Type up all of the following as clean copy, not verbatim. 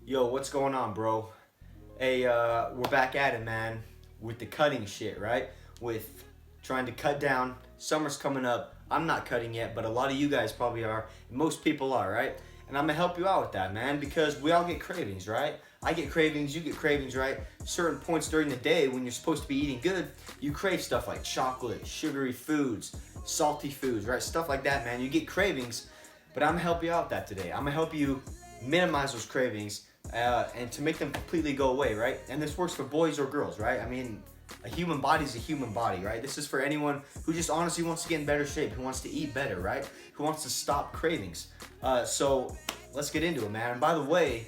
Yo, what's going on, bro? Hey, we're back at it, man, with the cutting shit, right? With trying to cut down. Summer's coming up. I'm not cutting yet, but a lot of you guys probably are. Most people are, right? And I'm gonna help you out with that, man, because we all get cravings, right? I get cravings, you get cravings, right? Certain points during the day when you're supposed to be eating good, you crave stuff like chocolate, sugary foods, salty foods, right? Stuff like that, man. You get cravings, but I'm gonna help you out with that today. I'm gonna help you minimize those cravings and to make them completely go away, right? And this works for boys or girls, right? I mean, a human body is a human body, right? This is for anyone who just honestly wants to get in better shape, who wants to eat better, right? Who wants to stop cravings. So let's get into it, man. And by the way,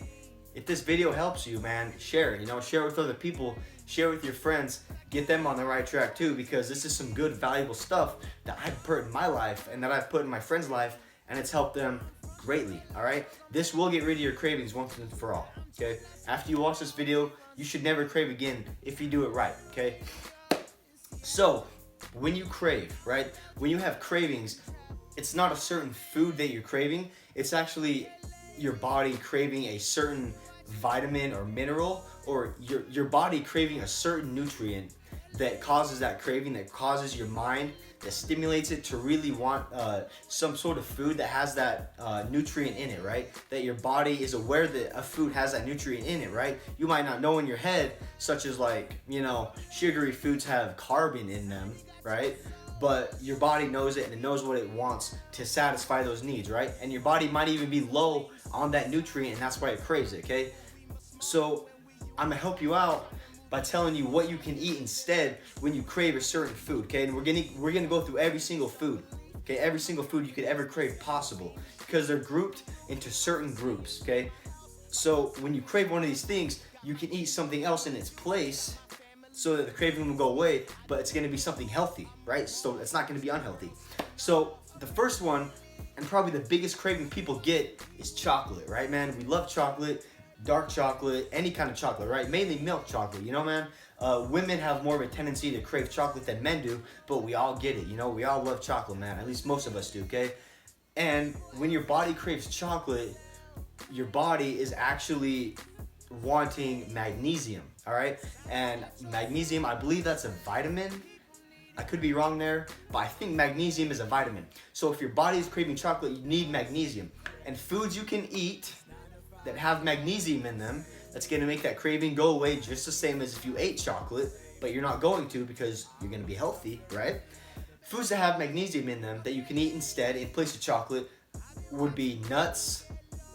if this video helps you, man, share it. Share it with other people, share it with your friends, get them on the right track too, because this is some good, valuable stuff that I've put in my life and that I've put in my friends' life, and it's helped them greatly. All right, this will get rid of your cravings once and for all. Okay, after you watch this video, you should never crave again if you do it right. Okay, so when you crave, right, when you have cravings, it's not a certain food that you're craving, it's actually your body craving a certain vitamin or mineral, or your body craving a certain nutrient that causes that craving, that causes your mind, that stimulates it to really want some sort of food that has that nutrient in it, right? That your body is aware that a food has that nutrient in it, right? You might not know in your head, such as like, sugary foods have carbon in them, right? But your body knows it and it knows what it wants to satisfy those needs, right? And your body might even be low on that nutrient, and that's why it craves it, okay? So I'm gonna help you out by telling you what you can eat instead when you crave a certain food, okay? And we're gonna go through every single food, okay? Every single food you could ever crave possible, because they're grouped into certain groups, okay? So when you crave one of these things, you can eat something else in its place so that the craving will go away, but it's gonna be something healthy, right? So it's not gonna be unhealthy. So the first one, and probably the biggest craving people get, is chocolate, right, man? We love chocolate. Dark chocolate, any kind of chocolate, right? Mainly milk chocolate, man? Women have more of a tendency to crave chocolate than men do, but we all get it, We all love chocolate, man. At least most of us do, okay? And when your body craves chocolate, your body is actually wanting magnesium, all right? And magnesium, I believe that's a vitamin. I could be wrong there, but I think magnesium is a vitamin. So if your body is craving chocolate, you need magnesium. And foods you can eat that have magnesium in them, that's going to make that craving go away just the same as if you ate chocolate, but you're not going to because you're going to be healthy, right? Foods that have magnesium in them that you can eat instead in place of chocolate would be nuts,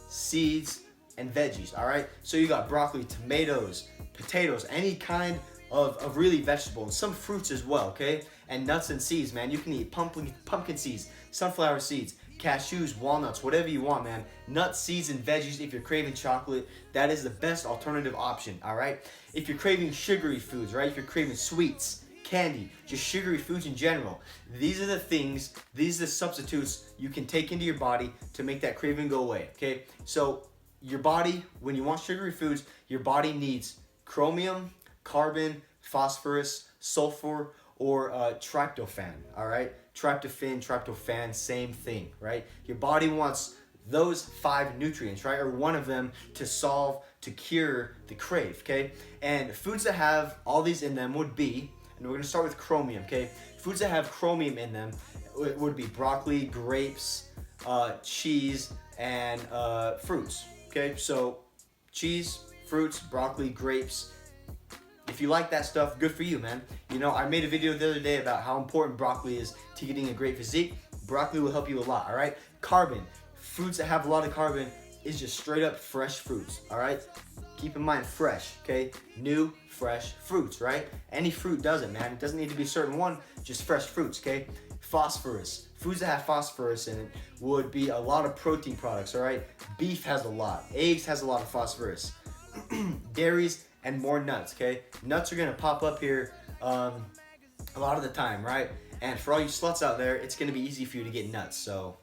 seeds, and veggies, all right? So you got broccoli, tomatoes, potatoes, any kind of really vegetable, and some fruits as well, okay? And nuts and seeds, man. You can eat pumpkin seeds, sunflower seeds, cashews, walnuts, whatever you want, man. Nuts, seeds, and veggies. If you're craving chocolate, that is the best alternative option, all right? If you're craving sugary foods, right? If you're craving sweets, candy, just sugary foods in general, these are the things, these are the substitutes you can take into your body to make that craving go away, okay? So your body, when you want sugary foods, your body needs chromium, carbon, phosphorus, sulphur, or tryptophan, all right? Tryptophan, same thing, right? Your body wants those 5 nutrients, right? Or one of them to cure the crave, okay? And foods that have all these in them would be, and we're gonna start with chromium, okay? Foods that have chromium in them would be broccoli, grapes, cheese, and fruits, okay? So cheese, fruits, broccoli, grapes. If you like that stuff, good for you, man. I made a video the other day about how important broccoli is to getting a great physique. Broccoli will help you a lot, all right? Carbon. Foods that have a lot of carbon is just straight up fresh fruits, all right? Keep in mind fresh, okay? New, fresh fruits, right? Any fruit does it, man. It doesn't need to be a certain one, just fresh fruits, okay? Phosphorus. Foods that have phosphorus in it would be a lot of protein products, all right? Beef has a lot. Eggs has a lot of phosphorus. Dairies, and more nuts, okay? Nuts are gonna pop up here a lot of the time, right? And for all you sluts out there, it's gonna be easy for you to get nuts. So,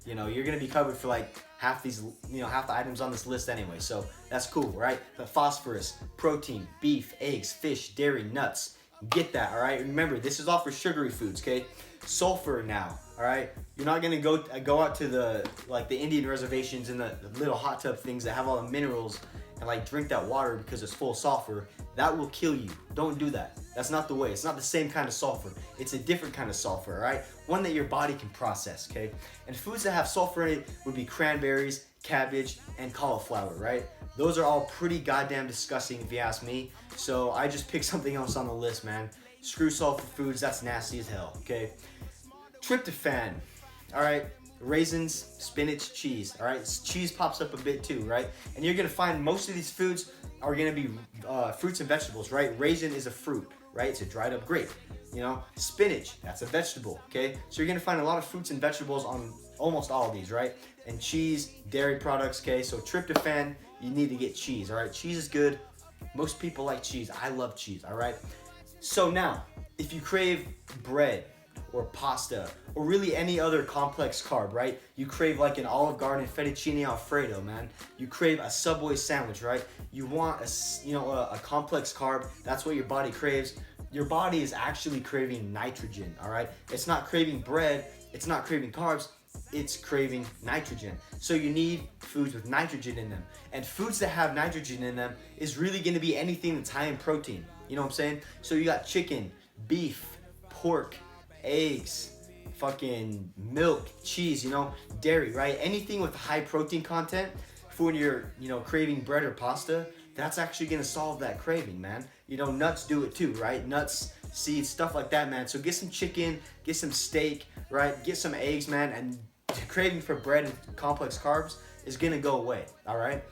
you're gonna be covered for like half these, half the items on this list anyway. So that's cool, right? The phosphorus, protein, beef, eggs, fish, dairy, nuts. Get that, all right? Remember, this is all for sugary foods, okay? Sulphur now, all right? You're not gonna go out to the Indian reservations and the little hot tub things that have all the minerals and like drink that water because it's full of sulfur, that will kill you. Don't do that. That's not the way. It's not the same kind of sulfur. It's a different kind of sulfur, all right? One that your body can process, okay? And foods that have sulfur in it would be cranberries, cabbage, and cauliflower, right? Those are all pretty goddamn disgusting if you ask me. So I just picked something else on the list, man. Screw sulfur foods, that's nasty as hell, okay? Tryptophan, all right? Raisins, spinach, cheese, all right? Cheese pops up a bit too, right? And you're gonna find most of these foods are gonna be fruits and vegetables, right? Raisin is a fruit, right? It's a dried up grape, you know? Spinach, that's a vegetable, okay? So you're gonna find a lot of fruits and vegetables on almost all of these, right? And cheese, dairy products, okay? So tryptophan, you need to get cheese, all right? Cheese is good. Most people like cheese. I love cheese, all right? So now, if you crave bread or pasta or really any other complex carb, right? You crave like an Olive Garden fettuccine alfredo, man. You crave a Subway sandwich, right? You want a complex carb. That's what your body craves. Your body is actually craving nitrogen, all right? It's not craving bread. It's not craving carbs. It's craving nitrogen. So you need foods with nitrogen in them. And foods that have nitrogen in them is really gonna be anything that's high in protein. You know what I'm saying? So you got chicken, beef, pork, eggs, fucking milk, cheese, you know, dairy, right? Anything with high protein content for when you're, craving bread or pasta, that's actually gonna solve that craving, man. You know, nuts do it too, right? Nuts, seeds, stuff like that, man. So get some chicken, get some steak, right? Get some eggs, man, and craving for bread and complex carbs is gonna go away, all right?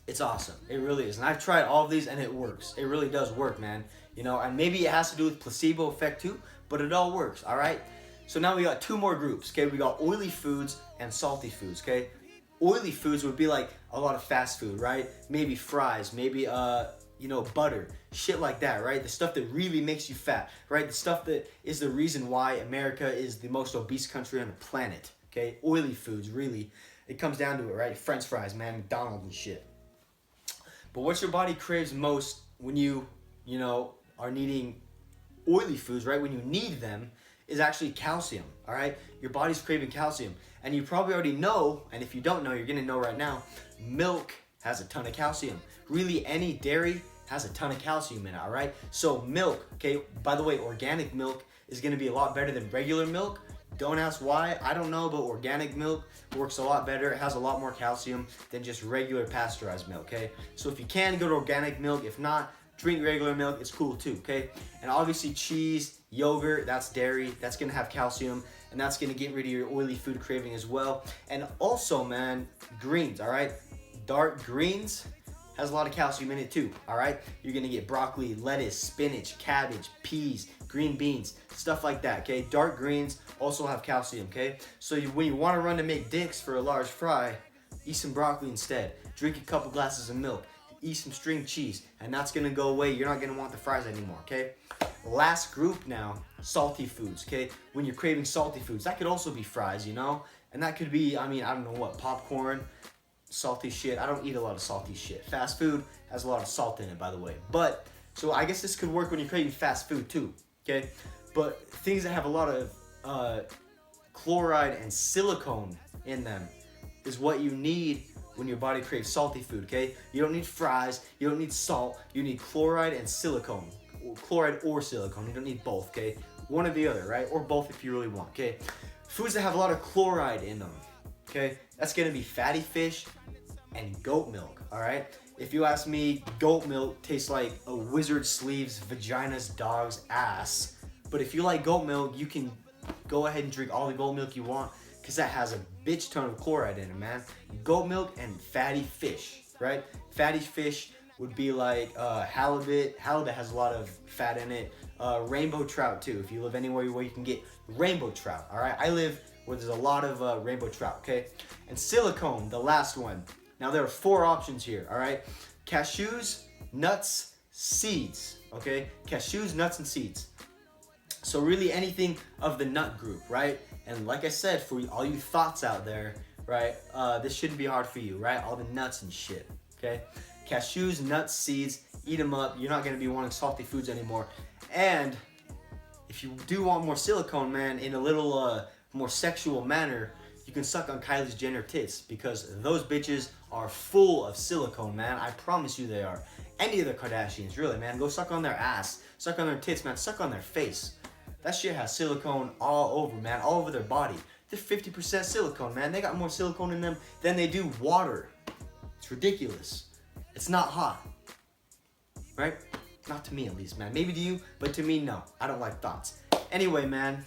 It's awesome. It really is. And I've tried all of these and it works. It really does work, man. You know, and maybe it has to do with placebo effect too, but it all works, all right? So now we got two more groups, okay? We got oily foods and salty foods, okay? Oily foods would be like a lot of fast food, right? Maybe fries, maybe, butter, shit like that, right? The stuff that really makes you fat, right? The stuff that is the reason why America is the most obese country on the planet, okay? Oily foods, really. It comes down to it, right? French fries, man, McDonald's and shit. But what your body craves most when you are needing oily foods, right? When you need them is actually calcium, all right? Your body's craving calcium. And you probably already know, and if you don't know, you're gonna know right now, milk has a ton of calcium. Really, any dairy has a ton of calcium in it, all right? So milk, okay, by the way, organic milk is gonna be a lot better than regular milk. Don't ask why, I don't know, but organic milk works a lot better. It has a lot more calcium than just regular pasteurized milk, okay? So if you can, go to organic milk. If not, drink regular milk, it's cool too, okay? And obviously cheese, yogurt, that's dairy, that's gonna have calcium, and that's gonna get rid of your oily food craving as well. And also, man, greens, all right? Dark greens has a lot of calcium in it too, all right? You're gonna get broccoli, lettuce, spinach, cabbage, peas, green beans, stuff like that, okay? Dark greens also have calcium, okay? So when you wanna run to make dicks for a large fry, eat some broccoli instead. Drink a couple glasses of milk. Eat some string cheese, and that's gonna go away. You're not gonna want the fries anymore, okay? Last group now, salty foods, okay? When you're craving salty foods, that could also be fries, you know? And that could be, I don't know what, popcorn, salty shit. I don't eat a lot of salty shit. Fast food has a lot of salt in it, by the way. But, so I guess this could work when you're craving fast food too, okay? But things that have a lot of chloride and silicone in them is what you need when your body craves salty food, okay? You don't need fries, you don't need salt, you need chloride and silicone. Chloride or silicone, you don't need both, okay? One or the other, right? Or both if you really want, okay? Foods that have a lot of chloride in them, okay? That's gonna be fatty fish and goat milk, all right? If you ask me, goat milk tastes like a wizard sleeves vagina's dog's ass. But if you like goat milk, you can go ahead and drink all the goat milk you want, because that has a bitch ton of chloride in it, man. Goat milk and fatty fish, right? Fatty fish would be like halibut. Halibut has a lot of fat in it. Rainbow trout too, if you live anywhere where you can get rainbow trout, all right? I live where there's a lot of rainbow trout, okay? And silicone, the last one. Now there are 4 options here, all right? Cashews, nuts, seeds, okay? Cashews, nuts, and seeds. So really anything of the nut group, right? And like I said, for all you thoughts out there, right? This shouldn't be hard for you, right? All the nuts and shit, okay? Cashews, nuts, seeds, eat them up. You're not gonna be wanting salty foods anymore. And if you do want more silicone, man, in a little more sexual manner, you can suck on Kylie Jenner tits because those bitches are full of silicone, man. I promise you they are. Any of the Kardashians, really, man. Go suck on their ass, suck on their tits, man. Suck on their face. That shit has silicone all over, man, all over their body. They're 50% silicone, man. They got more silicone in them than they do water. It's ridiculous. It's not hot, right? Not to me, at least, man. Maybe to you, but to me, no. I don't like thoughts. Anyway, man,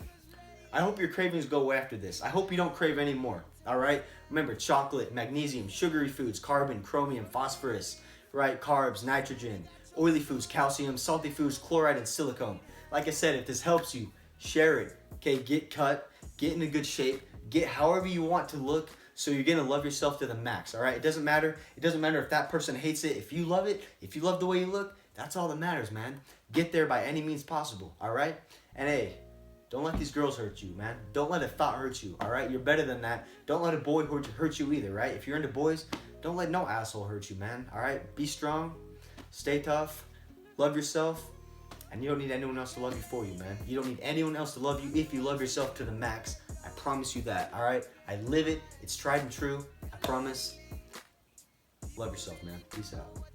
I hope your cravings go away after this. I hope you don't crave anymore, all right? Remember, chocolate, magnesium, sugary foods, carbon, chromium, phosphorus, right? Carbs, nitrogen, oily foods, calcium, salty foods, chloride, and silicone. Like I said, if this helps you, share it, okay? Get cut, get in a good shape, get however you want to look, so you're gonna love yourself to the max, all right? It doesn't matter if that person hates it. If you love it, if you love the way you look, that's all that matters, man. Get there by any means possible, all right? And hey, don't let these girls hurt you, man. Don't let a thought hurt you, all right? You're better than that. Don't let a boy hurt you either, right? If you're into boys, don't let no asshole hurt you, man, all right? Be strong, stay tough, love yourself, and you don't need anyone else to love you for you, man. You don't need anyone else to love you if you love yourself to the max. I promise you that, all right? I live it. It's tried and true. I promise. Love yourself, man. Peace out.